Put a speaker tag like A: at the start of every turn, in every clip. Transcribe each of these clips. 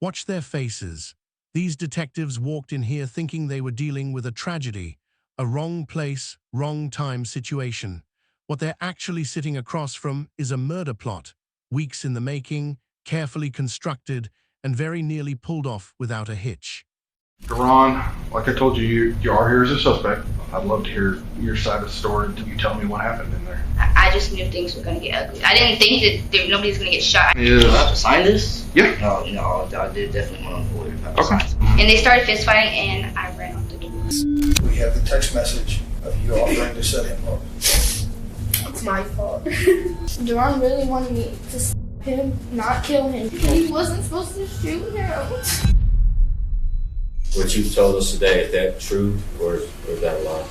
A: Watch their faces. These detectives walked in here thinking they were dealing with a tragedy, a wrong place, wrong time situation. What they're actually sitting across from is a murder plot, weeks in the making, carefully constructed, and very nearly pulled off without a hitch.
B: Darren, like I told you, you are here as a suspect. I'd love to hear your side of the story until you tell me what happened in there.
C: I just knew things were going to get ugly. I didn't think that nobody's going to get shot.
B: Yeah.
D: Do I have to sign this?
B: Yeah.
D: No, I did definitely want to avoid it.
B: Okay.
C: And they started fist fighting, and I ran out the door.
E: We have the text message of you offering to set him up.
F: It's my fault. Darren really wanted me to stab him, not kill him. He wasn't supposed to shoot him.
G: What you told us today, is that true or is that a lie?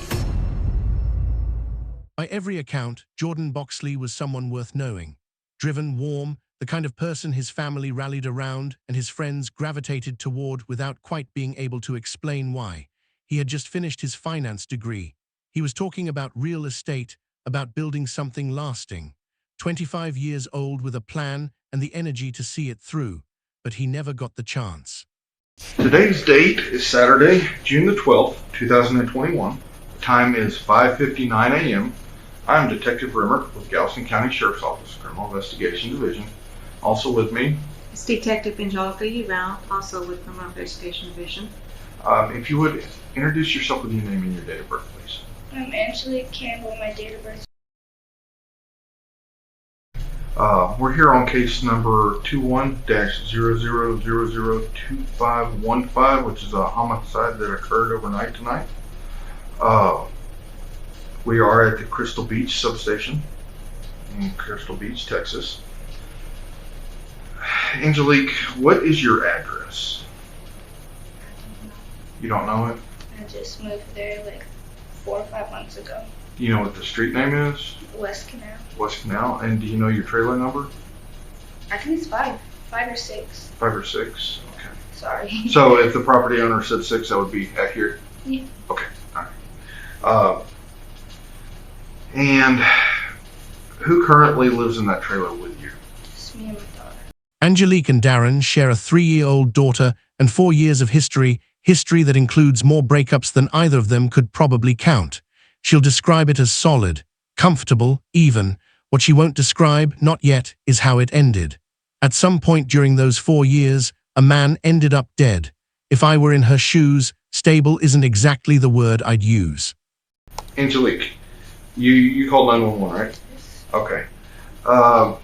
A: By every account, Jordan Boxley was someone worth knowing. Driven, warm, the kind of person his family rallied around and his friends gravitated toward without quite being able to explain why. He had just finished his finance degree. He was talking about real estate, about building something lasting. 25 years old with a plan and the energy to see it through, but he never got the chance.
B: Today's date is Saturday, June the 12th, 2021. The time is 5:59 a.m. I'm Detective Rimmer with Galveston County Sheriff's Office, Criminal Investigation Division. Also with me,
H: it's Detective Angelique Campbell, also with Criminal Investigation Division.
B: If you would introduce yourself with your name and your date of birth, please.
C: I'm Angelique Campbell. My date of birth.
B: We're here on case number 21-00002515, which is a homicide that occurred overnight tonight. We are at the Crystal Beach substation in Crystal Beach, Texas. Angelique, what is your address? You don't know it?
C: I just moved there like 4 or 5 months ago.
B: Do you know what the street name is?
C: West Canal.
B: West Canal. And do you know your trailer number?
C: I think it's 5 or 6.
B: 5 or 6. Okay.
C: Sorry.
B: So if the property owner said 6, that would be accurate?
C: Yeah.
B: Okay. All right. And who currently lives in that trailer with you?
C: Just me and my daughter.
A: Angelique and Darren share a 3-year-old daughter and 4 years of history that includes more breakups than either of them could probably count. She'll describe it as solid, comfortable, even. What she won't describe, not yet, is how it ended. At some point during those 4 years, a man ended up dead. If I were in her shoes, stable isn't exactly the word I'd use.
B: Angelique, you called 911, right?
C: Yes.
B: Okay.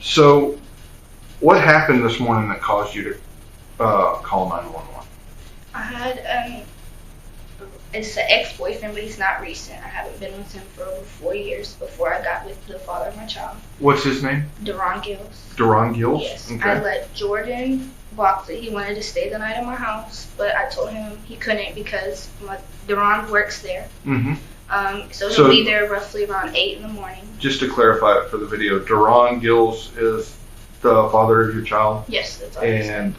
B: So what happened this morning that caused you to call 911?
C: I had it's an ex-boyfriend, but he's not recent. I haven't been with him for over 4 years before I got with the father of my child.
B: What's his name?
C: Darren Gills.
B: Darren Gills?
C: Yes.
B: Okay.
C: I let Jordan Boxley, he wanted to stay the night at my house, but I told him he couldn't because Darren works there.
B: Mm-hmm.
C: So he'll be there roughly around 8 in the morning.
B: Just to clarify it for the video, Darren Gills is the father of your child?
C: Yes, that's all.
B: And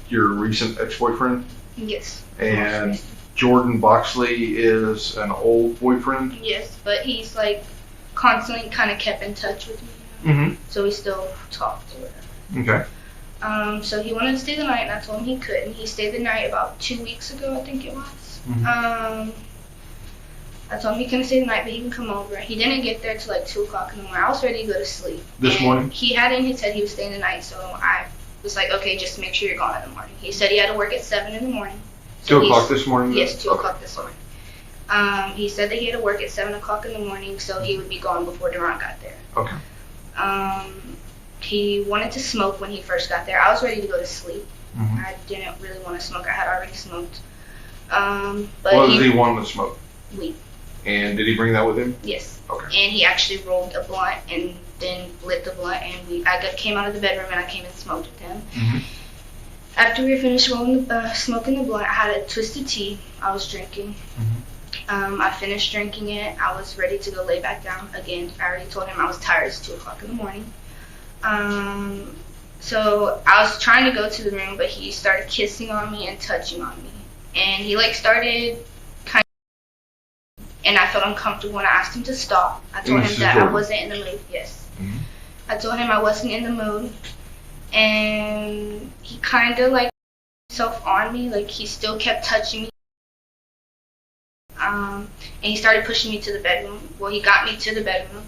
B: your recent ex-boyfriend?
C: Yes.
B: And Jordan Boxley is an old boyfriend?
C: Yes, but he's like constantly kind of kept in touch with me.
B: Mm-hmm.
C: So we still talked or whatever.
B: Okay.
C: So he wanted to stay the night, and I told him he couldn't. He stayed the night about 2 weeks ago, I think it was.
B: Mm-hmm.
C: I told him he couldn't stay the night, but he can come over. He didn't get there till like 2 o'clock in the morning. I was ready to go to sleep.
B: This morning?
C: He had in his head he was staying the night, so I was like, okay, just make sure you're gone in the morning. He said he had to work at 7 in the morning.
B: 2 o'clock this morning?
C: Yes, 2 o'clock this morning. He said that he had to work at 7 o'clock in the morning, so he would be gone before Darren got there.
B: Okay.
C: He wanted to smoke when he first got there. I was ready to go to sleep.
B: Mm-hmm.
C: I didn't really want to smoke. I had already smoked. But
B: what does he want to smoke?
C: Weed.
B: And did he bring that with him?
C: Yes.
B: Okay.
C: And he actually rolled a blunt and then lit the blunt, and came out of the bedroom and I came and smoked with him.
B: Mm-hmm.
C: After we finished smoking the blunt, I had a twisted tea I was drinking.
B: Mm-hmm.
C: I finished drinking it. I was ready to go lay back down again. I already told him I was tired. It's 2 o'clock in the morning. So I was trying to go to the room, but he started kissing on me and touching on me. And he started kind of, and I felt uncomfortable when I asked him to stop. I told him that I wasn't in the mood. Yes.
B: Mm-hmm.
C: I told him I wasn't in the mood. And he kind of like himself on me, like he still kept touching me. And he started pushing me to the bedroom. Well, he got me to the bedroom.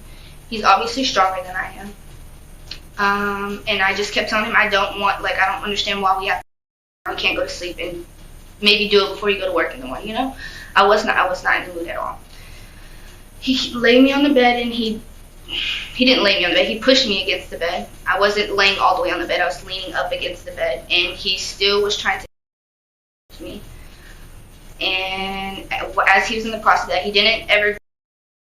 C: He's obviously stronger than I am. And I just kept telling him I don't understand why we can't go to sleep and maybe do it before you go to work in the morning, you know? I was not in the mood at all. He laid me on the bed, and he didn't lay me on the bed. He pushed me against the bed. I wasn't laying all the way on the bed. I was leaning up against the bed, and he still was trying to touch me. And as he was in the process of that, he didn't ever do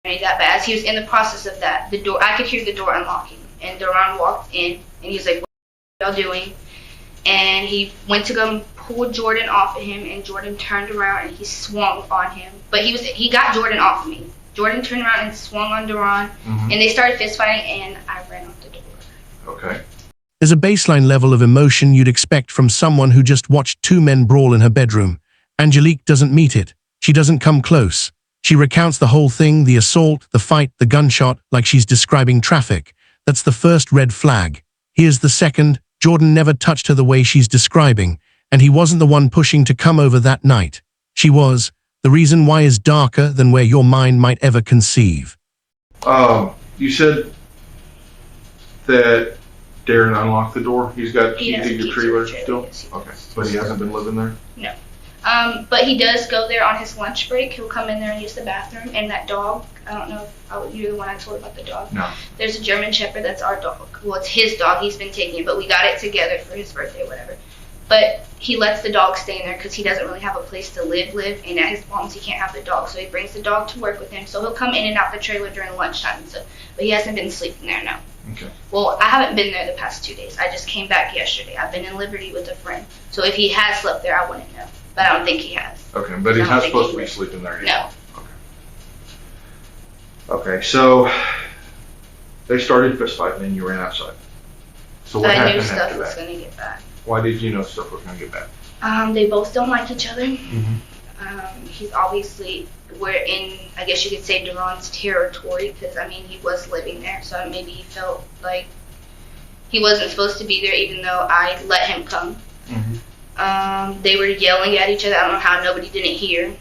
C: any of that, but as he was in the process of that, I could hear the door unlocking, and Darren walked in, and he was like, "What are y'all doing?" And he went to go pull Jordan off of him, and Jordan turned around and he swung on him. But he got Jordan off of me. Jordan turned around and swung on Darren, and they started fist fighting, and I ran out the door.
B: Okay.
A: There's a baseline level of emotion you'd expect from someone who just watched two men brawl in her bedroom. Angelique doesn't meet it. She doesn't come close. She recounts the whole thing, the assault, the fight, the gunshot, like she's describing traffic. That's the first red flag. Here's the second. Jordan never touched her the way she's describing, and he wasn't the one pushing to come over that night. She was. The reason why is darker than where your mind might ever conceive.
B: You said that Darren unlocked the door. He's got keys to your trailer still? Okay. But he hasn't been living there?
C: No. But he does go there on his lunch break. He'll come in there and use the bathroom. And that dog, I don't know if you're the one I told about the dog.
B: No.
C: There's a German Shepherd that's our dog. Well, it's his dog. He's been taking it, but we got it together for his birthday or whatever. But he lets the dog stay in there because he doesn't really have a place to live, and at his mom's he can't have the dog. So he brings the dog to work with him. So he'll come in and out the trailer during lunchtime and stuff. But he hasn't been sleeping there, no.
B: Okay.
C: Well, I haven't been there the past 2 days. I just came back yesterday. I've been in Liberty with a friend. So if he has slept there, I wouldn't know. But I don't think he has.
B: Okay, but he's not supposed to be sleeping there yet?
C: No.
B: Okay, so they started fist fighting and you ran outside. So what happened after that?
C: I knew stuff was going to get bad.
B: Why did you know stuff was going to get bad?
C: They both don't like each other.
B: Mm-hmm.
C: He's obviously, we're in, I guess you could say, Darren's territory because, I mean, he was living there. So maybe he felt like he wasn't supposed to be there even though I let him come.
B: Mm-hmm.
C: They were yelling at each other. I don't know how nobody didn't hear.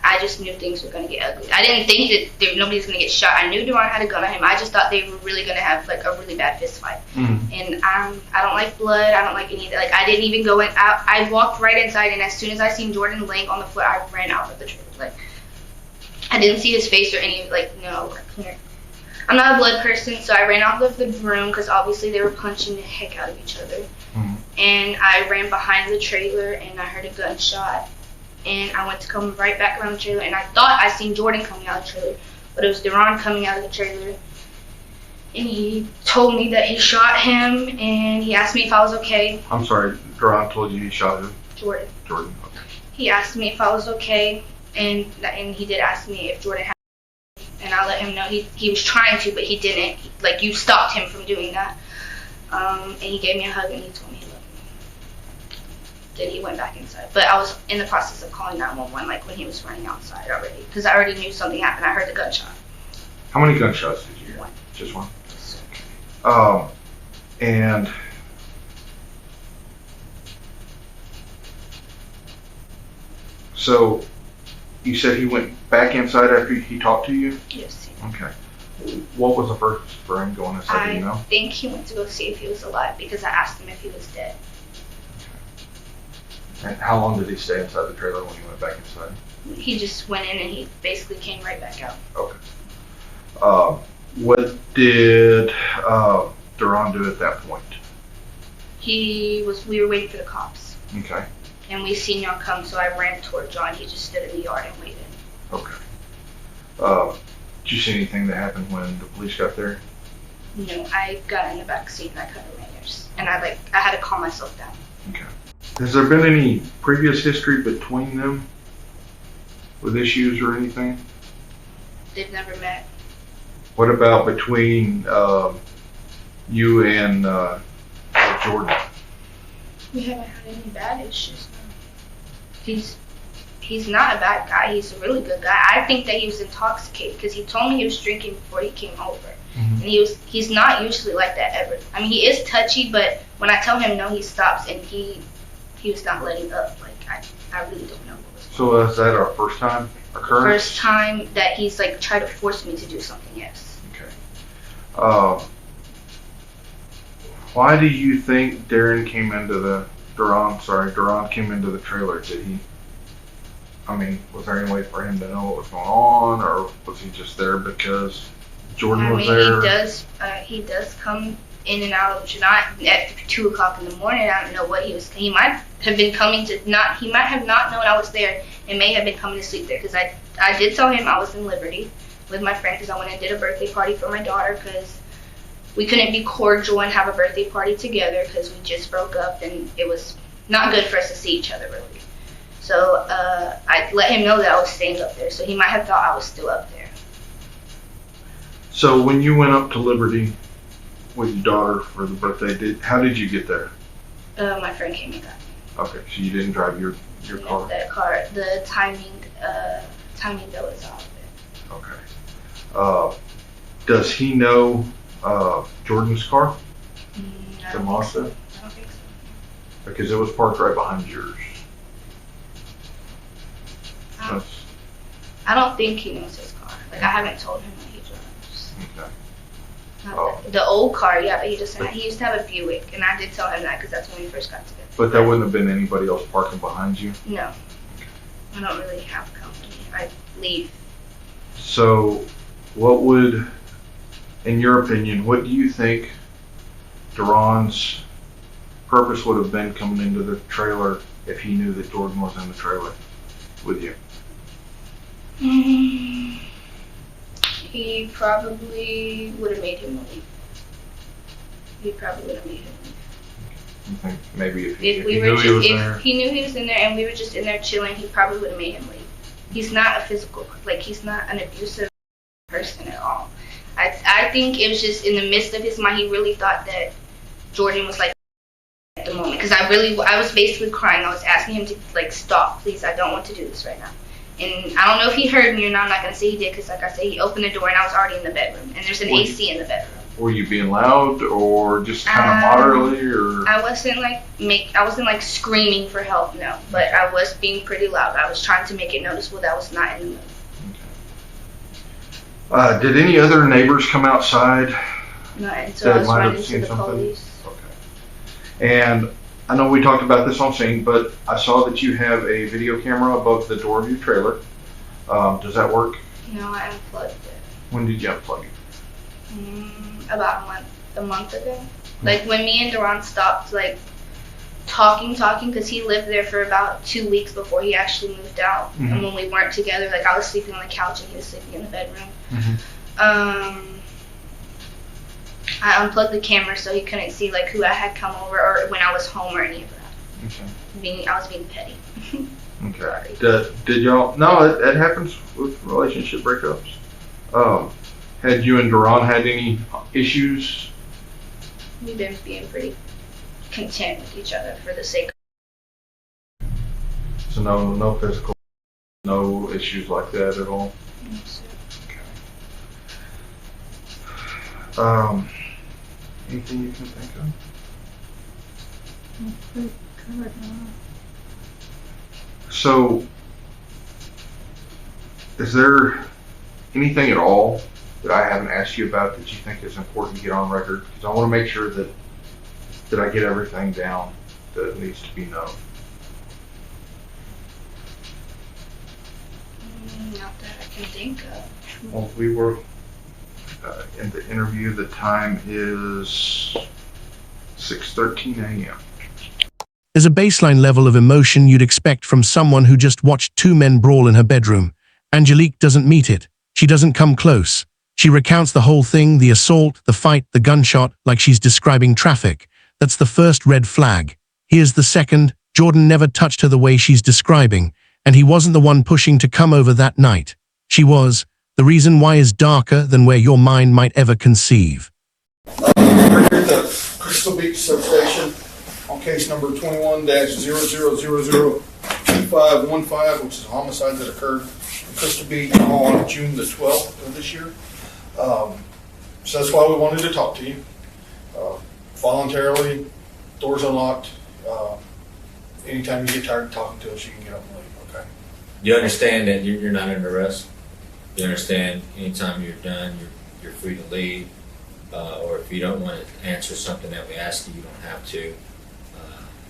C: I just knew things were going to get ugly. I didn't think that nobody's going to get shot. I knew Darren had a gun on him. I just thought they were really going to have like a really bad fist fight.
B: Mm-hmm.
C: And I don't like blood. I don't like any of that. Like I didn't even go in. I walked right inside, and as soon as I seen Jordan laying on the floor, I ran out of the trailer. Like I didn't see his face or any no. I'm not a blood person, so I ran out of the room because obviously they were punching the heck out of each other.
B: Mm-hmm.
C: And I ran behind the trailer, and I heard a gunshot. And I went to come right back around the trailer, and I thought I seen Jordan coming out of the trailer, but it was Darren coming out of the trailer. And he told me that he shot him, and he asked me if I was okay.
B: I'm sorry, Darren told you he shot him?
C: Jordan.
B: Jordan, okay.
C: He asked me if I was okay, and he did ask me if Jordan had, and I let him know he was trying to, but he didn't. Like, you stopped him from doing that. And he gave me a hug, and he told me he loved me. Then he went back inside. But I was in the process of calling 911, like when he was running outside already, because I already knew something happened. I heard the gunshot.
B: How many gunshots did you hear?
C: One.
B: Just one? Okay. And so you said he went back inside after he talked to you?
C: Yes.
B: Okay. What was the first for him going inside? Do you know?
C: I think he went to go see if he was alive because I asked him if he was dead.
B: And how long did he stay inside the trailer when he went back inside?
C: He just went in and he basically came right back out.
B: Okay. What did Darren do at that point?
C: We were waiting for the cops.
B: Okay.
C: And we seen y'all come, so I ran toward John. He just stood in the yard and waited.
B: Okay. Did you see anything that happened when the police got there?
C: No, I got in the back seat and I covered my ears. And I had to calm myself down.
B: Okay. Has there been any previous history between them with issues or anything?
C: They've never met.
B: What about between you and Jordan?
C: We haven't had any bad issues. No. He's not a bad guy. He's a really good guy. I think that he was intoxicated because he told me he was drinking before he came over. And he's not usually like that ever. I mean, he is touchy, but when I tell him no, he stops, and he was not letting up. Like, I really don't know what was going on.
B: So is that our first time occurrence?
C: First time that he's like tried to force me to do something, yes.
B: Okay. Why do you think Duran came into the trailer? Did he? I mean, was there any way for him to know what was going on, or was he just there because Jordan was there?
C: He does come in and out of not at 2 o'clock in the morning. I don't know what he was. He might have been coming to not. He might have not known I was there and may have been coming to sleep there, because I did tell him I was in Liberty with my friend, because I went and did a birthday party for my daughter, because we couldn't be cordial and have a birthday party together because we just broke up and it was not good for us to see each other really. So I let him know that I was staying up there, so he might have thought I was still up there.
B: So when you went up to Liberty with your daughter for the birthday, how did you get there?
C: My friend came and got me.
B: Okay, so you didn't drive your car?
C: That car, the timing belt is off of it.
B: Okay. Does he know Jordan's car?
C: I
B: The
C: don't
B: Mazda?
C: think so. I don't think so.
B: Because it was parked right behind yours.
C: I don't think he knows his car. Like, I haven't told him that he drives.
B: Okay.
C: The old car, yeah, but he used to have a Buick, and I did tell him that because that's when we first got together.
B: But there wouldn't have been anybody else parking behind you?
C: No. I don't really have company. I leave.
B: So, in your opinion, what do you think Duran's purpose would have been coming into the trailer if he knew that Jordan was in the trailer with you?
C: He probably would have made him leave. You
B: think maybe if
C: he knew he was in there and we were just in there chilling, he probably would have made him leave. He's not a physical, like, he's not an abusive person at all. I think it was just in the midst of his mind, he really thought that Jordan was like at the moment, because I was basically crying. I was asking him to, like, stop, please, I don't want to do this right now. And I don't know if he heard me or not. I'm not going to say he did, because like I said, he opened the door and I was already in the bedroom, and there's an AC in the bedroom.
B: Were you being loud or just kind of moderately, or? I wasn't
C: like screaming for help, no, but I was being pretty loud. I was trying to make it noticeable that I was not in the mood.
B: Okay. Did any other neighbors come outside?
C: No, until I was running to the police.
B: Okay. And I know we talked about this on scene, but I saw that you have a video camera above the door of your trailer. Does that work?
C: No, I unplugged it.
B: When did you unplug it?
C: About a month ago. Like, when me and Duran stopped, like, talking, because he lived there for about 2 weeks before he actually moved out. Mm-hmm. And when we weren't together, like, I was sleeping on the couch and he was sleeping in the bedroom. Mm-hmm. I unplugged the camera so he couldn't see, like, who I had come over or when I was home or any of that. Okay. I was being petty.
B: Okay. Did y'all? No, it happens with relationship breakups. Had you and Duran had any issues?
C: We've been being pretty content with each other for the sake of.
B: So no physical, no issues like that at all?
C: No, sir.
B: Okay. Anything you can think of? So, is there anything at all that I haven't asked you about that you think is important to get on record? Because I want to make sure that I get everything down that needs to be known.
C: Not that I can think of.
B: Well, we were in the interview. The time is 6:13 a.m.
A: There's a baseline level of emotion you'd expect from someone who just watched two men brawl in her bedroom. Angelique doesn't meet it. She doesn't come close. She recounts the whole thing, the assault, the fight, the gunshot, like she's describing traffic. That's the first red flag. Here's the second. Jordan never touched her the way she's describing, and he wasn't the one pushing to come over that night. She was. The reason why is darker than where your mind might ever conceive.
E: We're here at the Crystal Beach substation on case number 21-00002515, which is a homicide that occurred in Crystal Beach on June the 12th of this year. So that's why we wanted to talk to you. Voluntarily, doors unlocked. Anytime you get tired of talking to us, you can get up and leave, okay?
G: You understand that you're not under arrest? You understand anytime you're done, you're free to leave, or if you don't want to answer something that we ask you, you don't have to.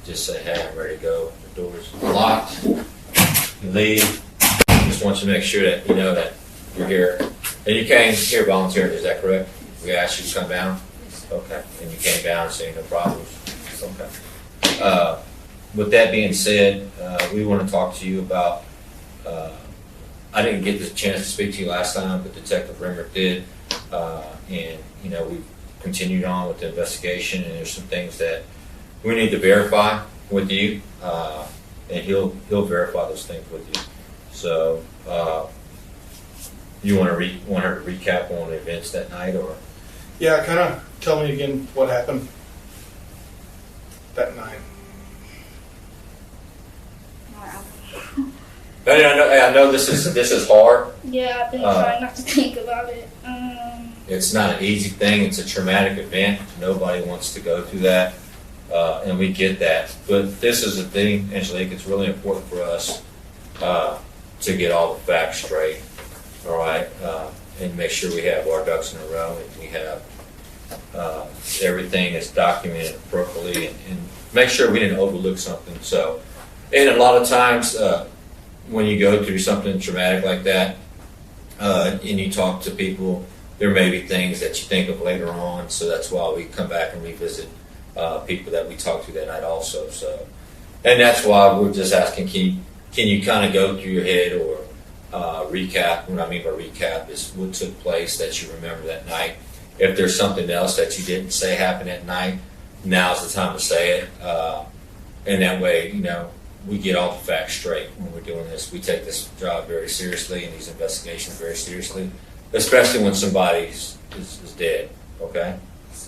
G: Just say, hey, I'm ready to go. The door's locked. You leave. Just want you to make sure that you know that you're here. And you came here voluntarily, is that correct? We asked you to come down? Okay. And you came down and said no problems? Okay. With that being said, we want to talk to you about, I didn't get the chance to speak to you last time, but Detective Rimmer did. And, you know, we've continued on with the investigation, and there's some things that we need to verify with you, and he'll verify those things with you. So, you want her to recap on the events that night, or?
E: Yeah, kind of tell me again what happened that night.
G: I know this is hard.
F: Yeah, I've been trying not to think about it.
G: It's not an easy thing. It's a traumatic event. Nobody wants to go through that, and we get that. But this is the thing, Angelique. It's really important for us to get all the facts straight. All right, and make sure we have our ducks in a row, and we have everything is documented appropriately, and make sure we didn't overlook something. So, and a lot of times when you go through something traumatic like that, and you talk to people, there may be things that you think of later on. So that's why we come back and revisit people that we talked to that night also. So, and that's why we're just asking, can you kind of go through your head or recap? What I mean by recap is what took place that you remember that night. If there's something else that you didn't say happened at night, now's the time to say it. And that way, you know, we get all the facts straight when we're doing this. We take this job very seriously and these investigations very seriously, especially when somebody is dead, okay,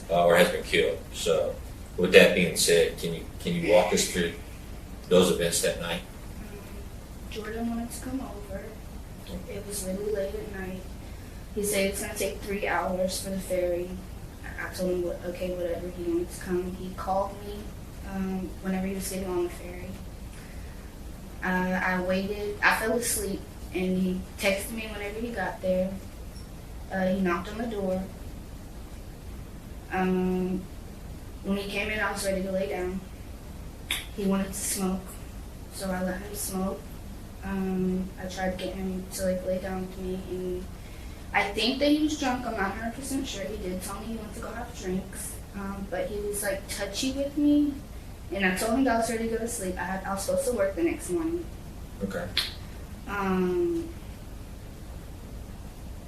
G: or has been killed. So, with that being said, can you walk us through those events that night?
F: Jordan wanted to come over. It was really late at night. He said it's going to take 3 hours for the ferry. I told him, okay, whatever, he wanted to come. He called me whenever he was getting on the ferry. I waited. I fell asleep, and he texted me whenever he got there. He knocked on the door. When he came in, I was ready to lay down. He wanted to smoke, so I let him smoke. I tried to get him to lay down with me, and I think that he was drunk. I'm not 100% sure. He did tell me he wanted to go have drinks, but he was touchy with me, and I told him that I was ready to go to sleep. I was supposed to work the next morning.
G: Okay.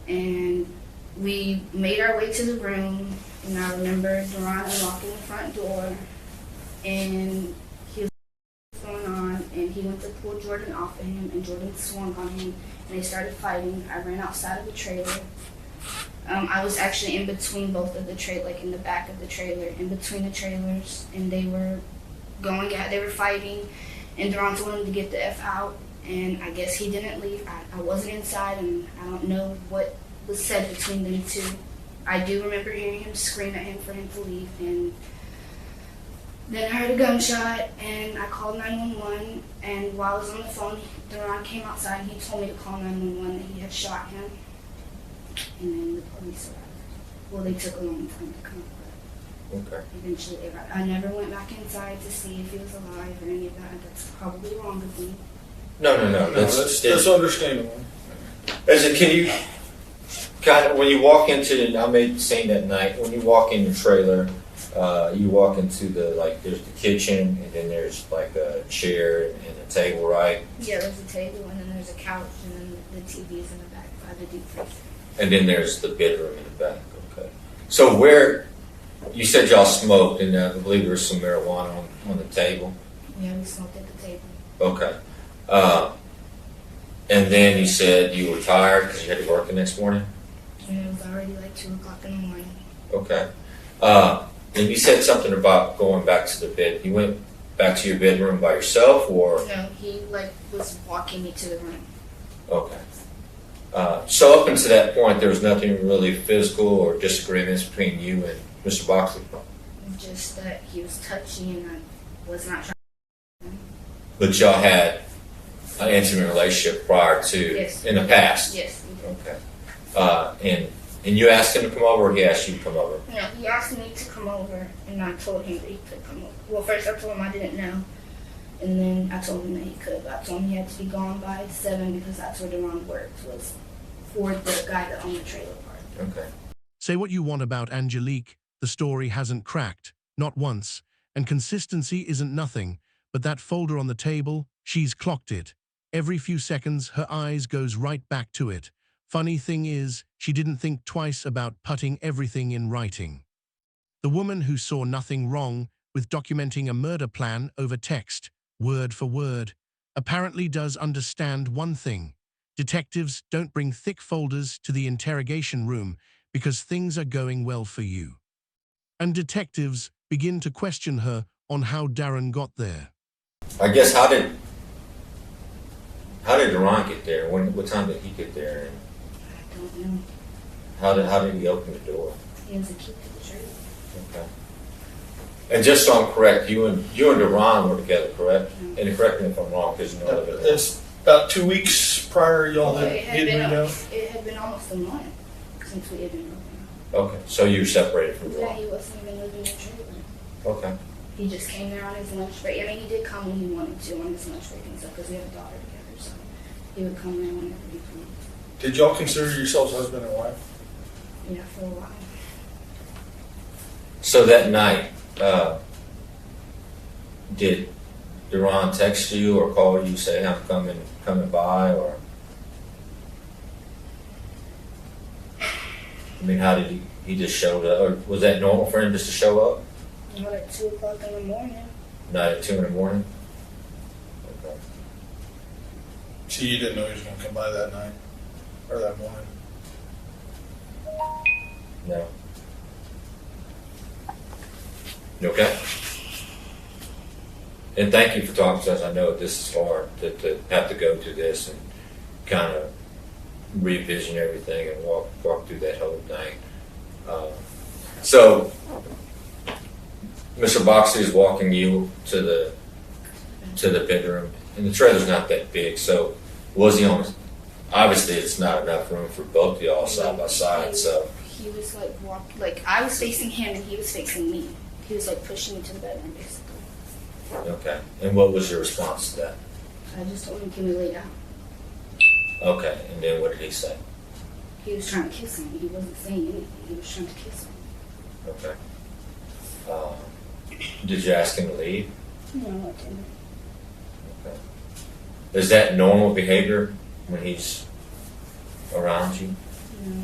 F: And we made our way to the room, and I remember Darren unlocking the front door, and he was going on, and he went to pull Jordan off of him, and Jordan swung on him, and they started fighting. I ran outside of the trailer. I was actually in between both of the trailer, in the back of the trailer, in between the trailers, and they were fighting, and Darren told him to get the F out, and I guess he didn't leave. I wasn't inside, and I don't know what was said between them two. I do remember hearing him scream at him for him to leave, and then I heard a gunshot, and I called 911, and while I was on the phone, Darren came outside, and he told me to call 911 that he had shot him, and then the police arrived. Well, they took a long time to come, but
G: Okay.
F: eventually they arrived. I never went back inside to see if he was alive or any of that. That's probably wrong of me.
G: No.
E: That's understandable.
G: Can you kind of, when you walk into, I made the scene that night, when you walk in your trailer, you walk into there's the kitchen, and then there's a chair and a table, right?
F: Yeah, there's a table, and then there's a couch, and then the TV is in the back by the deep freezer.
G: And then there's the bedroom in the back, okay. So where, you said y'all smoked, and I believe there was some marijuana on the table?
F: Yeah, we smoked at the table.
G: Okay. And then you said you were tired because you had to work the next morning?
F: And it was already 2 o'clock in the morning.
G: Okay. And you said something about going back to the bed. You went back to your bedroom by yourself, or?
F: No, he was walking me to the room.
G: Okay. So up until that point, there was nothing really physical or disagreements between you and Mr. Boxley?
F: Just that he was touchy and I was not trying.
G: But y'all had an intimate relationship prior to,
F: Yes.
G: in the past?
F: Yes.
G: Okay. And you asked him to come over, or he asked you to come over?
F: No, he asked me to come over, and I told him that he could come over. Well, first I told him I didn't know, and then I told him that he could. But I told him he had to be gone by 7 because that's where Darren worked, was for the guy that owned the trailer park.
G: Okay.
A: Say what you want about Angelique, the story hasn't cracked, not once, and consistency isn't nothing, but that folder on the table, she's clocked it. Every few seconds, her eyes goes right back to it. Funny thing is, she didn't think twice about putting everything in writing. The woman who saw nothing wrong with documenting a murder plan over text, word for word, apparently does understand one thing. Detectives don't bring thick folders to the interrogation room because things are going well for you. And detectives begin to question her on how Darren got there.
G: I guess how did Darren get there? What time did he get there? And
F: I don't know.
G: how did he open the door?
F: He has a key to the trailer.
G: Okay. And just so I'm correct, you and Darren were together, correct?
F: Mm-hmm.
G: And correct me if I'm wrong, because you know that.
E: It's about 2 weeks prior y'all had
F: It had been almost a month since we had been living.
G: Okay, so you were separated from
F: Yeah,
G: Darren.
F: he wasn't even living in the trailer.
G: Okay.
F: He just came there on his lunch break. I mean, he did come when he wanted to on his lunch break and stuff because we have a daughter together, so he would come there whenever he could.
E: Did y'all consider yourselves husband and wife?
F: Yeah, for a while.
G: So that night, did Darren text you or call you, say I'm coming by, or? I mean, how did he just showed up? Or was that normal for him just to show up?
F: Not at 2 o'clock in the morning.
G: Not at 2 in the morning? Okay.
E: So you didn't know he was going to come by that night or that morning?
G: No. You okay? And thank you for talking to us. I know this is hard to have to go through this and kind of revision everything and walk through that whole thing. So, Mr. Boxley is walking you to the bedroom, and the trailer's not that big. So, was he on? Obviously, it's not enough room for both of y'all side by side. So
F: he was like I was facing him and he was facing me. He was like pushing me to the bedroom basically.
G: okay. And what was your response to that?
F: I just told him, "Can we lay down?"
G: Okay. And then what did he say?
F: He was trying to kiss me. He wasn't saying anything. He was trying to kiss me.
G: Okay. Did you ask him to leave?
F: No, I didn't.
G: Okay. Is that normal behavior when he's around you?
F: No.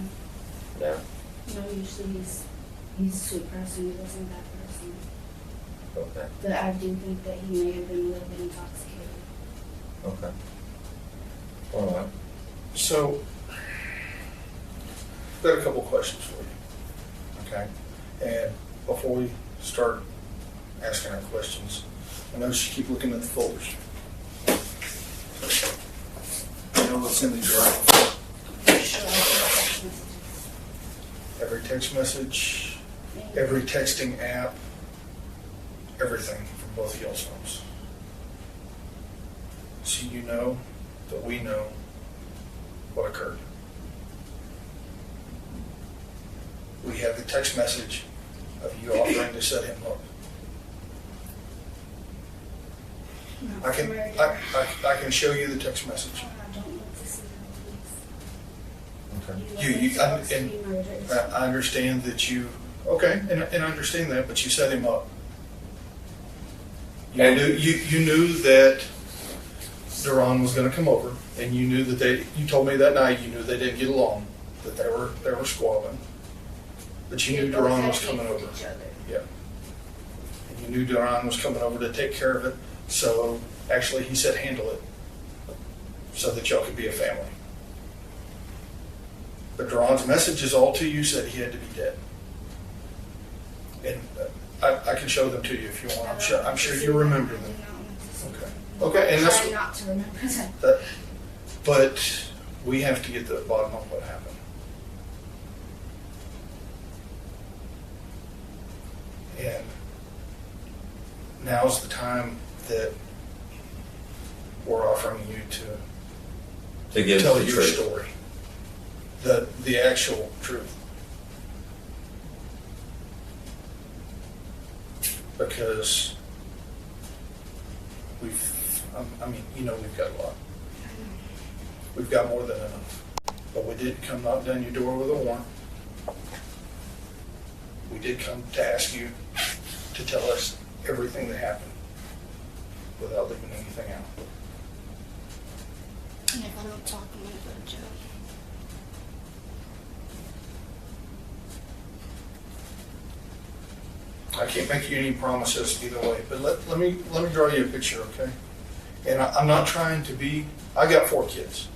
G: No.
F: No, usually he's a sweet person. He wasn't that person.
G: Okay.
F: But I do think that he may have been a little bit intoxicated.
G: Okay. All right.
E: So, I've got a couple questions for you. Okay? And before we start asking our questions, I notice you keep looking at the folders. You know what's in these right? Every text message, every texting app, everything from both of y'all's phones. So you know that we know what occurred. We have the text message of you offering to set him up. I can show you the text message.
F: I don't want to see that,
E: Okay.
F: please.
E: I understand that you, okay, and I understand that, but you set him up. You knew that Darren was going to come over, and you knew that you told me that night you knew they didn't get along, that they were squabbling, but you knew Darren was coming over. Yeah, and you knew Darren was coming over to take care of it. So actually, he said handle it, so that y'all could be a family. But Darren's message is all to you said he had to be dead, and I can show them to you if you want. I'm sure you remember them. Okay, and that's
F: try not to remember that.
E: But We have to get to the bottom of what happened. And now's the time that we're offering you
G: To give
E: tell
G: the
E: your
G: truth.
E: story, the actual truth. Because we've got a lot. We've got more than enough. But we didn't come knock down your door with a warrant. We did come to ask you to tell us everything that happened without leaving anything out.
F: And if I don't talk, I'm gonna go to jail.
E: I can't make you any promises either way, but let me draw you a picture, okay? And I'm not trying to be. I got 4 kids.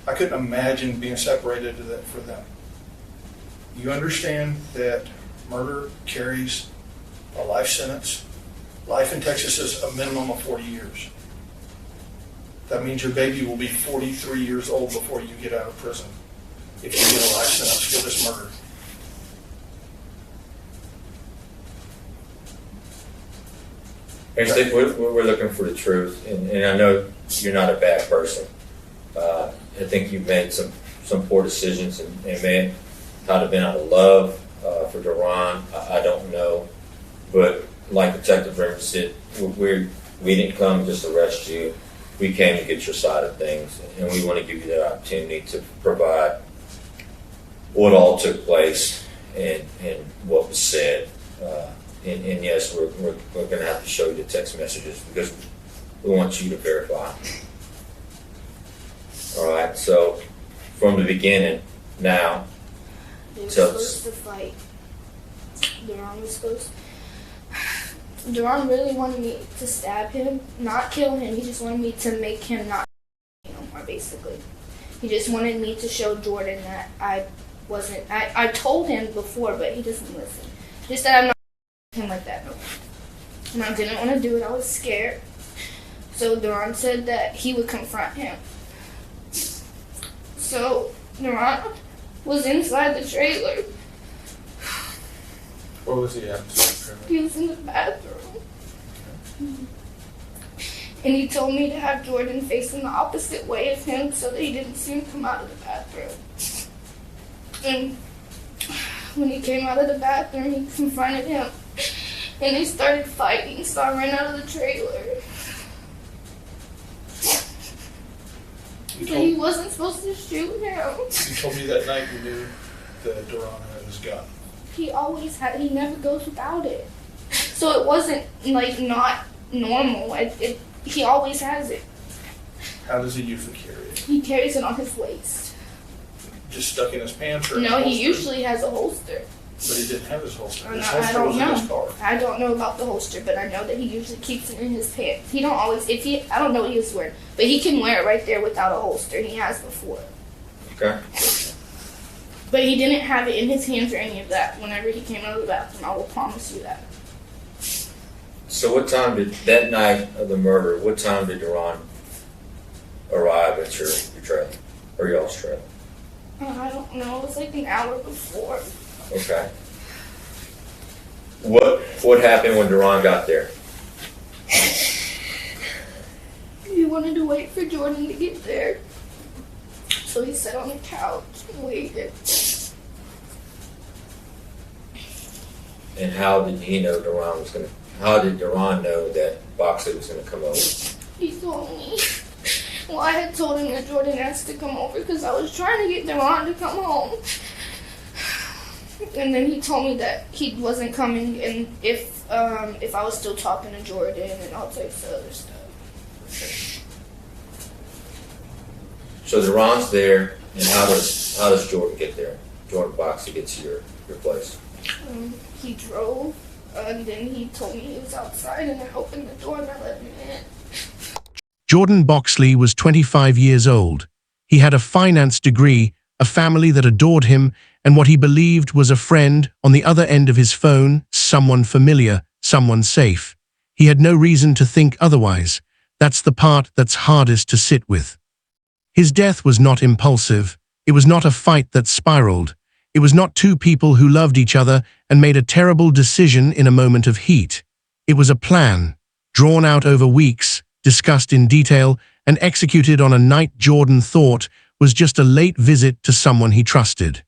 E: I couldn't imagine being separated for them. You understand that murder carries a life sentence. Life in Texas is a minimum of 40 years. That means your baby will be 43 years old before you get out of prison if you get a life sentence for this murder.
G: Angelique, we're looking for the truth, and I know you're not a bad person. I think you've made some poor decisions and may not have been out of love for Darron. I don't know, but like Detective Brimmer said, we didn't come just to arrest you. We came to get your side of things, and we want to give you that opportunity to provide what all took place and what was said. And yes, we're going to have to show you the text messages because we want you to verify. All right, so from the beginning, now,
F: They were
G: tell
F: supposed
G: us.
F: to fight. Darron really wanted me to stab him, not kill him. He just wanted me to make him not no more, basically. He just wanted me to show Jordan that I wasn't. I told him before, but he doesn't listen. Just that I'm not him like that no more. And I didn't want to do it. I was scared. So Darron said that he would confront him. So Darron was inside the trailer.
E: Where was he at?
F: He was in the bathroom. And he told me to have Jordan facing the opposite way of him so that he didn't see him come out of the bathroom. And when he came out of the bathroom, he confronted him. And they started fighting, so I ran out of the trailer. And he wasn't supposed to shoot him.
E: You told me that night you knew that Darron had his gun.
F: He always had, he never goes without it. So it wasn't like not normal. He always has it.
E: How does he usually carry it?
F: He carries it on his waist.
E: Just stuck in his pants or in
F: No,
E: a
F: he
E: holster?
F: usually has a holster.
E: But he didn't have his holster. His
F: I
E: holster
F: don't
E: was in his
F: know.
E: car.
F: I don't know about the holster, but I know that he usually keeps it in his pants. He don't always, I don't know what he was wearing, but he can wear it right there without a holster, and he has before.
G: Okay.
F: But he didn't have it in his hands or any of that whenever he came out of the bathroom. I will promise you that.
G: So what time that night of the murder, what time did Darron arrive at your trailer, or y'all's trailer?
F: I don't know. It was like an hour before.
G: Okay. What happened when Darron got there?
F: He wanted to wait for Jordan to get there. So he sat on the couch and waited.
G: And how did he know Darron was going to, how did Darron know that Boxley was going to come over?
F: He told me. Well, I had told him that Jordan asked to come over because I was trying to get Darron to come home. And then he told me that he wasn't coming, and if I was still talking to Jordan and all types of other stuff.
G: So Darron's there, and how does Jordan get there? Jordan Boxley gets to your place.
F: He drove, and then he told me he was outside, and I opened the door and I let him in.
A: Jordan Boxley was 25 years old. He had a finance degree, a family that adored him, and what he believed was a friend on the other end of his phone, someone familiar, someone safe. He had no reason to think otherwise. That's the part that's hardest to sit with. His death was not impulsive. It was not a fight that spiraled. It was not two people who loved each other and made a terrible decision in a moment of heat. It was a plan, drawn out over weeks, discussed in detail, and executed on a night Jordan thought was just a late visit to someone he trusted.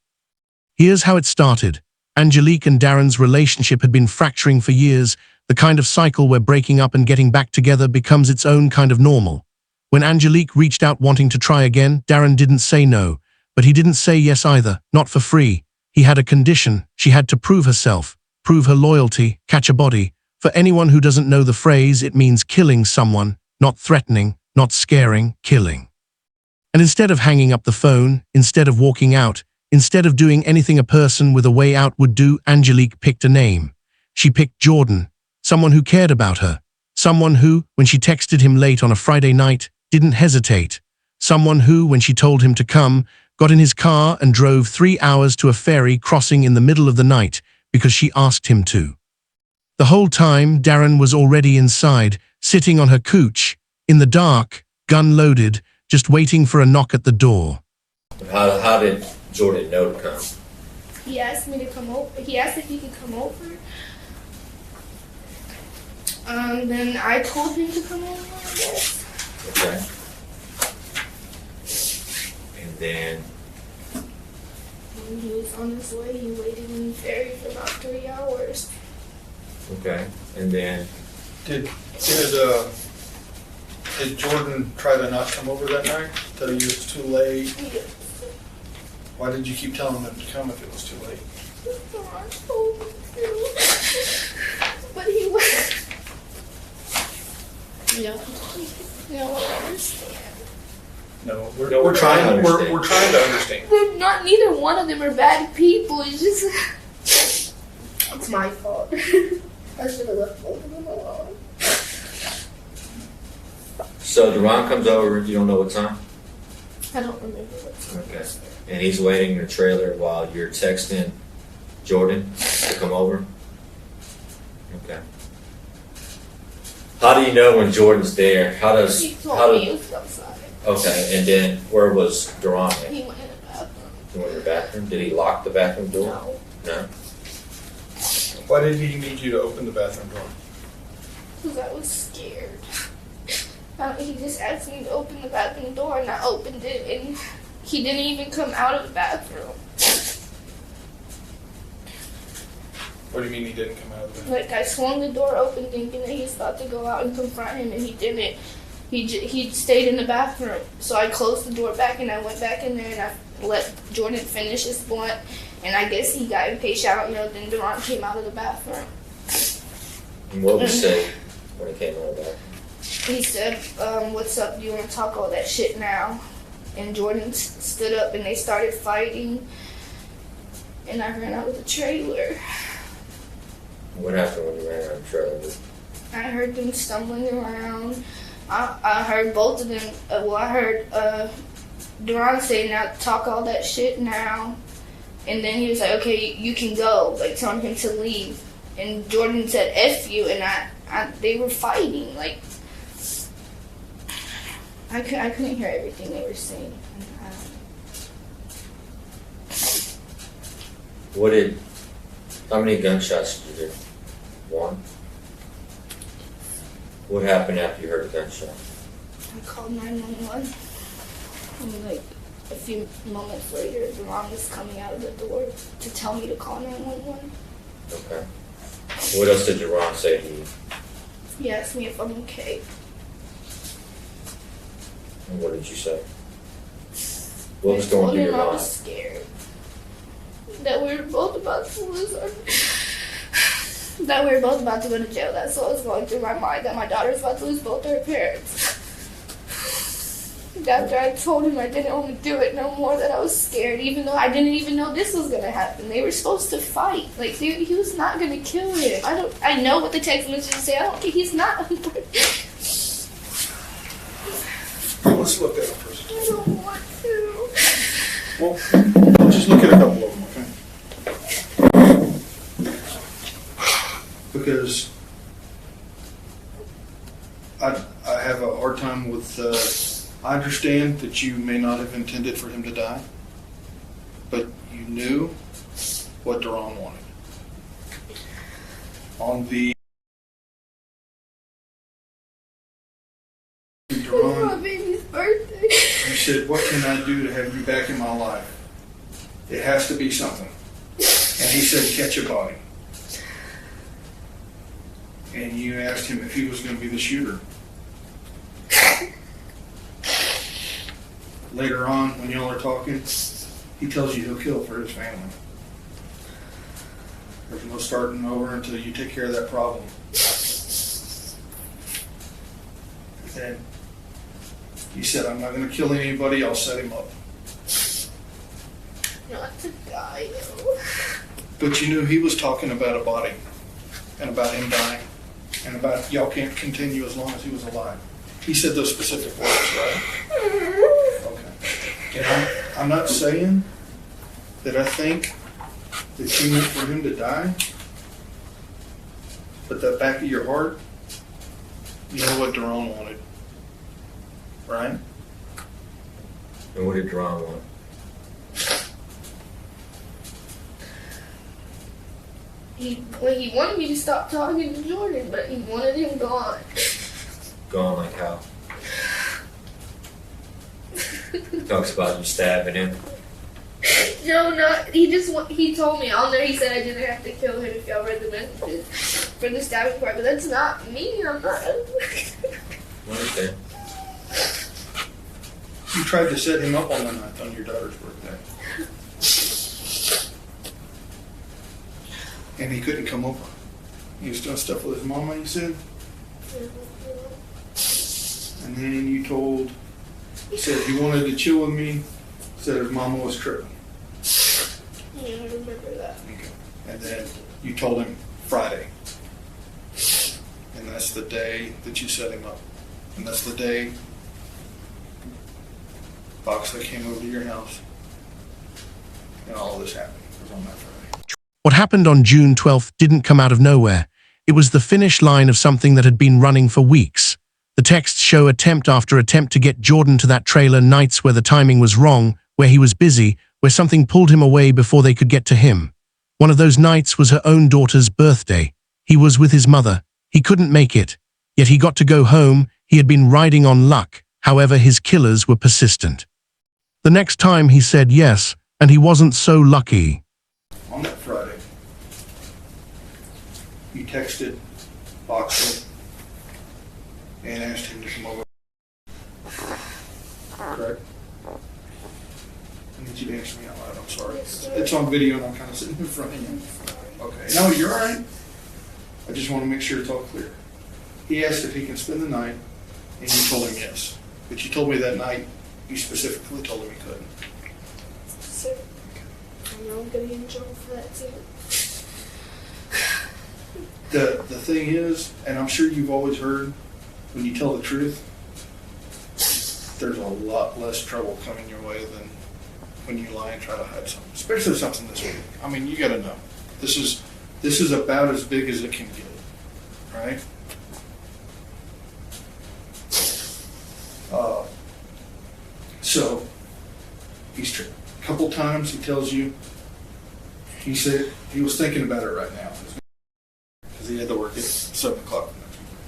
A: Here's how it started. Angelique and Darren's relationship had been fracturing for years, the kind of cycle where breaking up and getting back together becomes its own kind of normal. When Angelique reached out wanting to try again, Darren didn't say no, but he didn't say yes either, not for free. He had a condition. She had to prove herself, prove her loyalty, catch a body. For anyone who doesn't know the phrase, it means killing someone, not threatening, not scaring, killing. And instead of hanging up the phone, instead of walking out, instead of doing anything a person with a way out would do, Angelique picked a name. She picked Jordan, someone who cared about her, someone who, when she texted him late on a Friday night, didn't hesitate, someone who, when she told him to come, got in his car and drove 3 hours to a ferry crossing in the middle of the night because she asked him to. The whole time, Darren was already inside, sitting on her couch, in the dark, gun loaded, just waiting for a knock at the door.
G: How did Jordan know to come?
F: He asked me to come over. He asked if he could come over. Then I told him to come over, I guess.
G: Okay. And then,
F: When he was on his way, he waited in the ferry for about 3 hours.
G: okay. And then,
E: Did Jordan try to not come over that night? Tell you it was too late?
F: Yes.
E: Why did you keep telling him to come if it was too late?
F: I told him to. But he went. You don't understand.
E: No,
G: No,
E: we're trying.
G: I understand.
E: We're trying to understand.
F: Neither one of them are bad people. It's just, it's my fault. I should have left both of them alone.
G: so Duran comes over, you don't know what time?
F: I don't remember what time.
G: Okay. And he's waiting in the trailer while you're texting Jordan to come over? Okay. How do you know when Jordan's there?
F: He told me he was outside.
G: Okay, and then where was Duran at?
F: He went in the bathroom.
G: He went in the bathroom? Did he lock the bathroom door?
F: No.
G: No?
E: Why did he need you to open the bathroom door?
F: Because I was scared. He just asked me to open the bathroom door and I opened it and he didn't even come out of the bathroom.
E: What do you mean he didn't come out of the bathroom?
F: Like I swung the door open thinking that he was about to go out and confront him and he didn't. He stayed in the bathroom. So I closed the door back and I went back in there and I let Jordan finish his blunt and I guess he got impatient. I don't know, then Duran came out of the bathroom.
G: And what was said when he came out of the bathroom?
F: He said, what's up, do you want to talk all that shit now? And Jordan stood up and they started fighting. And I ran out of the trailer.
G: What happened when you ran out of the trailer?
F: I heard them stumbling around. I heard both of them, I heard Duran say, now talk all that shit now. And then he was like, okay, you can go, like telling him to leave. And Jordan said, F you, and they were fighting, like, I couldn't hear everything they were saying.
G: How many gunshots did you hear? One? What happened after you heard the gunshot?
F: I called 911. And like a few moments later, Duran was coming out of the door to tell me to call 911.
G: Okay. What else did Duran say to you?
F: He asked me if I'm okay.
G: And what did you say? What was going through your
F: I
G: mind?
F: was scared that we were both about to lose our, that we were both about to go to jail. That's what was going through my mind, that my daughter was about to lose both her parents. After I told him I didn't want to do it no more, that I was scared, even though I didn't even know this was gonna happen. They were supposed to fight. Like, he was not gonna kill him. I know what the text messages say. I don't think he's not.
E: Let's look at it first.
F: I don't want to.
E: Well, just look at a couple of them, okay? Because I have a hard time with I understand that you may not have intended for him to die, but you knew what Daron wanted. On the Daron,
F: my baby's birthday.
E: you said, "What can I do to have you back in my life? It has to be something." And he said, "Catch a body." And you asked him if he was going to be the shooter. Later on, when y'all are talking, he tells you he'll kill for his family. There's no starting over until you take care of that problem. And he said, "I'm not going to kill anybody, I'll set him up."
F: Not to die, though.
E: But you knew he was talking about a body, and about him dying, and about y'all can't continue as long as he was alive. He said those specific words, right? Okay. And I'm not saying that I think that you meant for him to die, but the back of your heart, you know what Daron wanted, right?
G: And what did Daron want?
F: He wanted me to stop talking to Jordan, but he wanted him gone.
G: Gone like how? Talks about you stabbing him.
F: No, he told me on there, he said I didn't have to kill him if y'all read the messages for the stabbing part, but that's not me, I'm not.
G: I understand.
E: You tried to set him up on the 9th on your daughter's birthday. And he couldn't come over. He was doing stuff with his mama, you said? And then you said he wanted to chill with me, said his mama was tripping.
F: Yeah, I remember that.
E: Okay. And then you told him Friday. And that's the day that you set him up. And that's the day Boxley came over to your house. And all of this happened. It was on that Friday.
A: What happened on June 12th didn't come out of nowhere. It was the finish line of something that had been running for weeks. The texts show attempt after attempt to get Jordan to that trailer, nights where the timing was wrong, where he was busy, where something pulled him away before they could get to him. One of those nights was her own daughter's birthday. He was with his mother. He couldn't make it. Yet he got to go home. He had been riding on luck. However, his killers were persistent. The next time he said yes, and he wasn't so lucky.
E: On that Friday, you texted Boxley and asked him to come over. Correct? I need you to answer me out loud. I'm sorry. It's on video and I'm kind of sitting in front of you. Okay. No, you're all right. I just want to make sure it's all clear. He asked if he can spend the night, and you told him yes. But you told me that night you specifically told him he couldn't.
F: So, I know I'm going to get in trouble for that too.
E: The thing is, and I'm sure you've always heard, when you tell the truth, there's a lot less trouble coming your way than when you lie and try to hide something, especially something this big. I mean, you got to know. This is about as big as it can get, right? So he's tripping. A couple times he tells you, he said he was thinking about it right now because he had to work at 7 o'clock the next morning.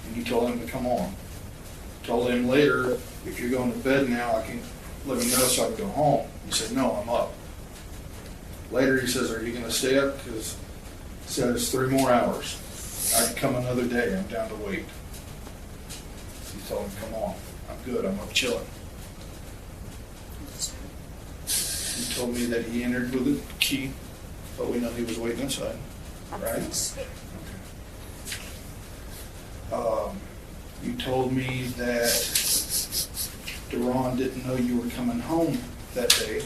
E: And you told him to come on. Told him later, if you're going to bed now, I can let me know so I can go home. He said, no, I'm up. Later he says, are you going to stay up? Because he said it's 3 more hours. I can come another day. I'm down to wait. You told him, come on. I'm good. I'm up chilling. You told me that he entered with a key, but we know he was waiting inside, right? Okay. You told me that Daron didn't know you were coming home that day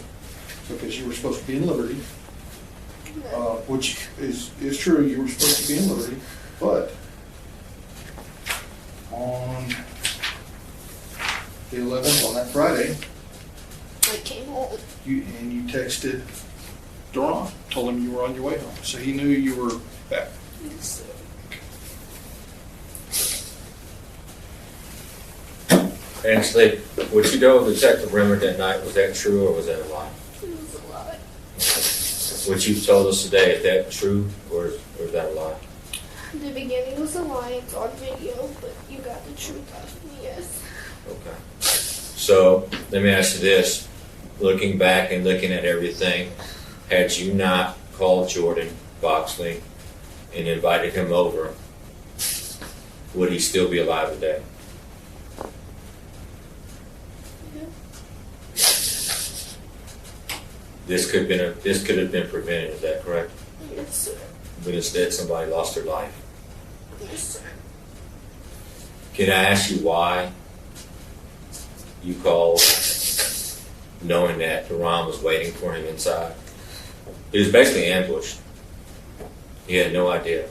E: because you were supposed to be in Liberty, which is true. You were supposed to be in Liberty, but on the 11th, on that Friday,
F: I came home.
E: you texted Daron, told him you were on your way home, so he knew you were back.
F: Yes.
G: Angelique, what you told Detective Rimmer that night, was that true or was that a lie?
F: It was a lie.
G: What you told us today, is that true or is that a lie?
F: The beginning was a lie. It's on video, but you got the truth out of me, yes.
G: Okay. So let me ask you this. Looking back and looking at everything, had you not called Jordan Boxley and invited him over, would he still be alive today? This could have been prevented, is that correct?
F: Yes, sir.
G: But instead somebody lost their life.
F: Yes, sir.
G: Can I ask you why you called knowing that Duran was waiting for him inside? He was basically ambushed. He had no idea.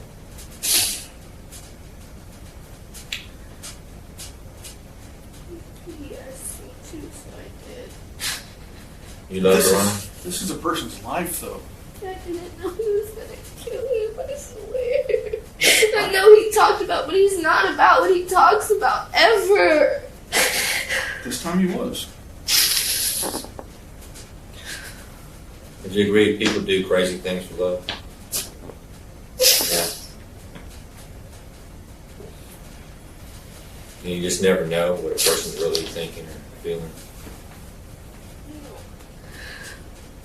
F: He asked me to, so I did.
G: You love Duran?
E: This is a person's life, though.
F: I didn't know he was gonna kill him, I swear. I know he talked about, but he's not about what he talks about ever.
E: This time he was.
G: Would you agree people do crazy things for love? Yeah. You just never know what a person's really thinking or feeling.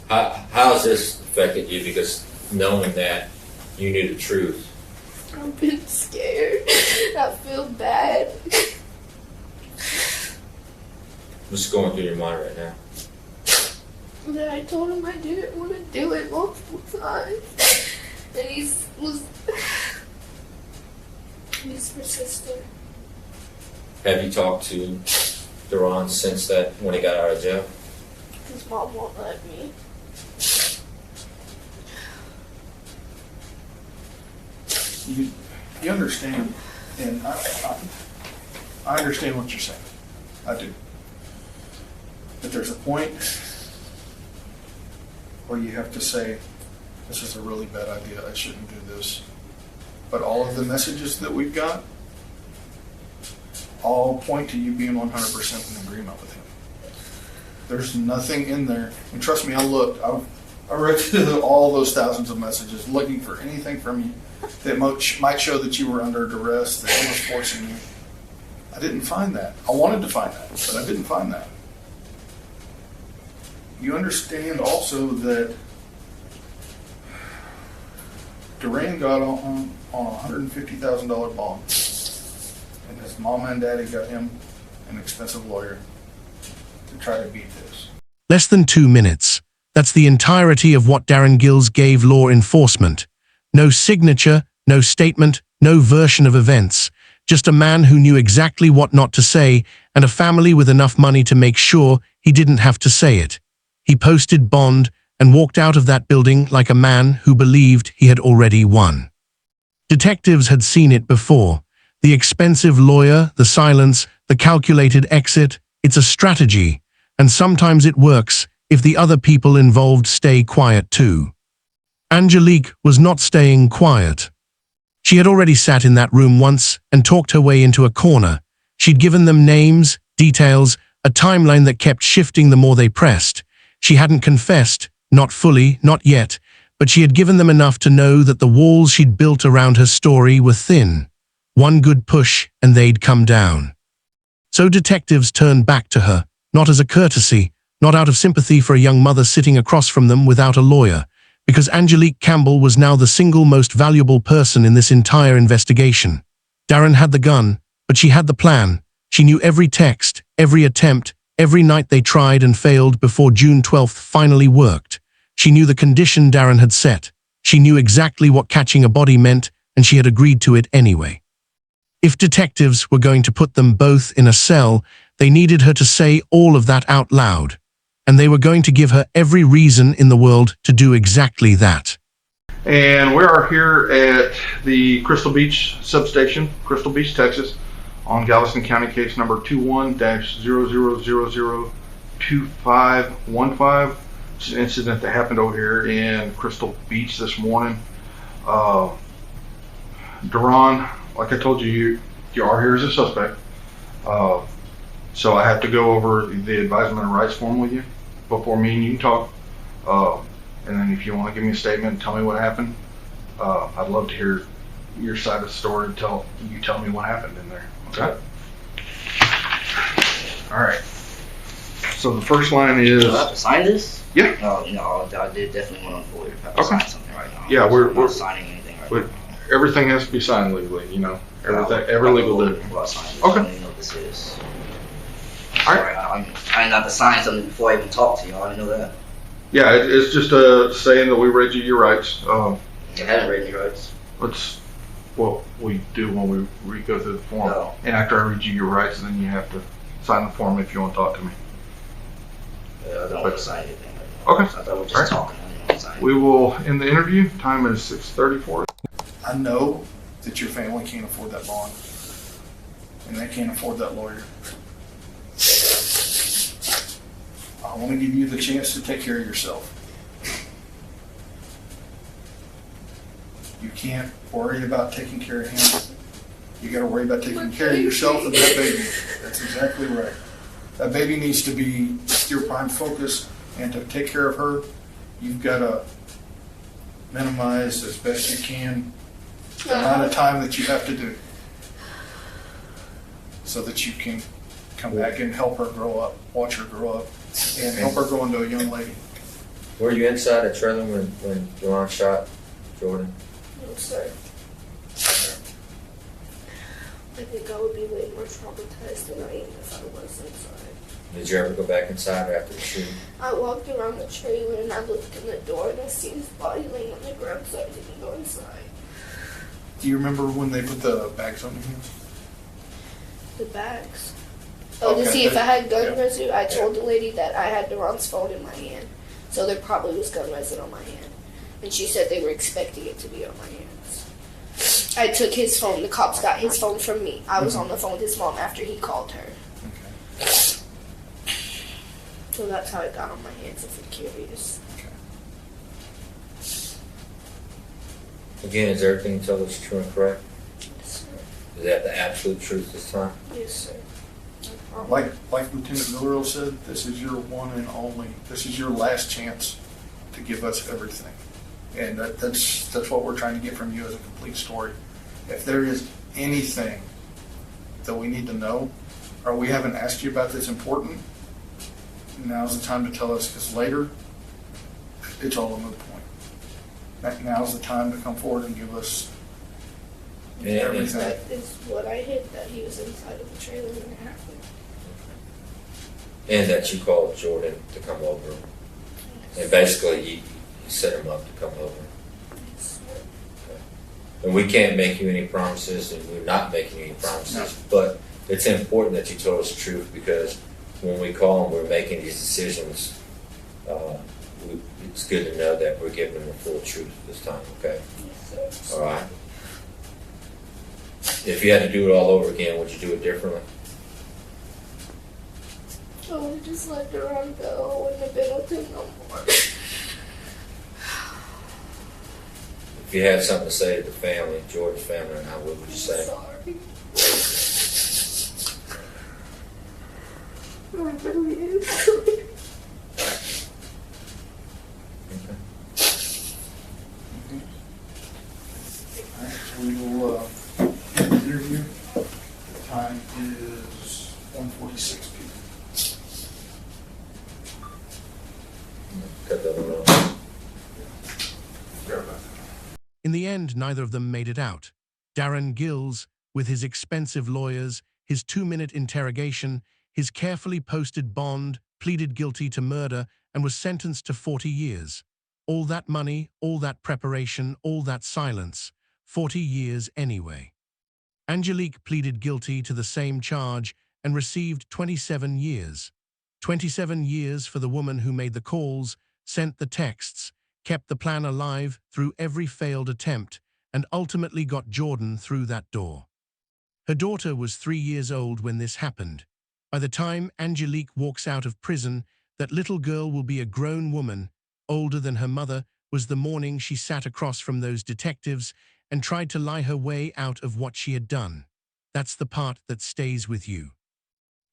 G: How has this affected you? Because knowing that you knew the truth.
F: I've been scared. I feel bad.
G: What's going through your mind right now?
F: That I told him I didn't want to do it multiple times. And he's persistent.
G: Have you talked to Duran since that, when he got out of jail?
F: His mom won't let me.
E: You understand, and I understand what you're saying. I do. But there's a point where you have to say, this is a really bad idea, I shouldn't do this. But all of the messages that we've got all point to you being 100% in agreement with him. There's nothing in there, and trust me, I looked. I read through all those thousands of messages looking for anything from you that might show that you were under duress, that he was forcing you. I didn't find that. I wanted to find that, but I didn't find that. You understand also that Duran got on a $150,000 bond, and his mom and daddy got him an expensive lawyer to try to beat this.
A: Less than 2 minutes. That's the entirety of what Darren Gills gave law enforcement. No signature, no statement, no version of events. Just a man who knew exactly what not to say, and a family with enough money to make sure he didn't have to say it. He posted bond and walked out of that building like a man who believed he had already won. Detectives had seen it before. The expensive lawyer, the silence, the calculated exit. It's a strategy, and sometimes it works if the other people involved stay quiet too. Angelique was not staying quiet. She had already sat in that room once and talked her way into a corner. She'd given them names, details, a timeline that kept shifting the more they pressed. She hadn't confessed, not fully, not yet, but she had given them enough to know that the walls she'd built around her story were thin. One good push and they'd come down. So detectives turned back to her, not as a courtesy, not out of sympathy for a young mother sitting across from them without a lawyer, because Angelique Campbell was now the single most valuable person in this entire investigation. Darren had the gun, but she had the plan. She knew every text, every attempt, every night they tried and failed before June 12th finally worked. She knew the condition Darren had set. She knew exactly what catching a body meant, and she had agreed to it anyway. If detectives were going to put them both in a cell, they needed her to say all of that out loud. And they were going to give her every reason in the world to do exactly that.
B: And we are here at the Crystal Beach substation, Crystal Beach, Texas, on Galveston County case number 21-00002515. It's an incident that happened over here in Crystal Beach this morning. Duran, like I told you, you are here as a suspect. So I have to go over the advisement of rights form with you before me and you can talk. And then if you want to give me a statement and tell me what happened, I'd love to hear your side of the story. Tell me what happened in there. Okay. All right. So the first line is.
D: Do I have to sign this?
B: Yeah.
D: No, I did definitely want to avoid if I have to
B: Okay.
D: sign something right now.
B: Yeah,
D: I'm not signing anything right now.
B: Everything has to be signed legally. You know, every legal do.
D: Before I sign this.
B: Okay.
D: I don't even know what this is.
B: All
D: Sorry, I didn't have to sign something before I even talked to you. I didn't know that.
B: Yeah, it's just saying that we read you your rights.
D: I haven't read any rights.
B: That's what we do when we go through the form.
D: No.
B: And after I read you your rights, then you have to sign the form if you want to talk to me.
D: I don't want to sign anything right now.
B: Okay.
D: I thought we were just
B: All right.
D: talking. I didn't want to sign
B: We will end the interview. Time is 6:34.
E: I know that your family can't afford that bond, and they can't afford that lawyer. I want to give you the chance to take care of yourself. You can't worry about taking care of him. You got to worry about taking care of yourself and that baby. That's exactly right. That baby needs to be your prime focus, and to take care of her, you've got to minimize as best you can the amount of time that you have to do, so that you can come back and help her grow up, watch her grow up, and help her grow into a young lady.
G: Were you inside the trailer when Duran shot Jordan?
F: No, sir. I think I would be way more traumatized than I am if I was inside.
G: Did you ever go back inside after the shooting?
F: I walked around the trailer and I looked in the door and I seen his body laying on the ground, so I didn't go inside.
E: Do you remember when they put the bags on your hands?
F: The bags. Oh, to
E: Okay,
F: see if I had gun
E: yeah.
F: residue, I told the lady that I had Duran's phone in my hand, so there probably was gun residue on my hand. And she said they were expecting it to be on my hands. I took his phone. The cops got his phone from me. I was on the phone with his mom after he called her.
E: Okay.
F: So that's how it got on my hands, if you're curious.
G: Again, is everything you tell us true and correct?
F: Yes, sir.
G: Is that the absolute truth this time?
F: Yes, sir. No problem.
E: Like Lieutenant Miller said, this is your one and only. This is your last chance to give us everything, and that's what we're trying to get from you as a complete story. If there is anything that we need to know, or we haven't asked you about that's important, now's the time to tell us, because later it's all a moot point. Now's the time to come forward and give us everything.
F: That is what I hid, that he was inside of the trailer when it happened.
G: And that you called Jordan to come over. And basically, you set him up to come over.
F: Yes, sir.
G: And we can't make you any promises, and we're not making you any promises.
E: No.
G: But it's important that you told us the truth, because when we call and we're making these decisions, it's good to know that we're giving them the full truth this time, okay?
F: Yes, sir.
G: All right? If you had to do it all over again, would you do it differently?
F: I would have just let Duran go. I wouldn't have been with him no more.
G: If you had something to say to the family, Jordan's family, now, what would you say?
F: Sorry. I really am sorry.
E: All right, so we will end the interview. The time is 1:46 p.m.
G: Cut that one off.
A: In the end, neither of them made it out. Darren Gills, with his expensive lawyers, his 2-minute interrogation, his carefully posted bond, pleaded guilty to murder and was sentenced to 40 years. All that money, all that preparation, all that silence. 40 years anyway. Angelique pleaded guilty to the same charge and received 27 years. 27 years for the woman who made the calls, sent the texts, kept the plan alive through every failed attempt, and ultimately got Jordan through that door. Her daughter was 3 years old when this happened. By the time Angelique walks out of prison, that little girl will be a grown woman, older than her mother, was the morning she sat across from those detectives and tried to lie her way out of what she had done. That's the part that stays with you.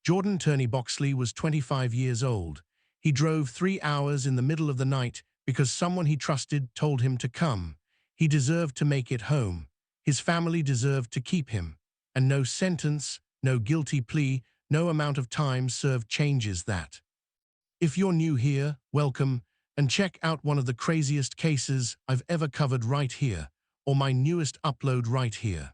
A: Jordan Boxley was 25 years old. He drove 3 hours in the middle of the night because someone he trusted told him to come. He deserved to make it home. His family deserved to keep him. And no sentence, no guilty plea, no amount of time served changes that. If you're new here, welcome, and check out one of the craziest cases I've ever covered right here, or my newest upload right here.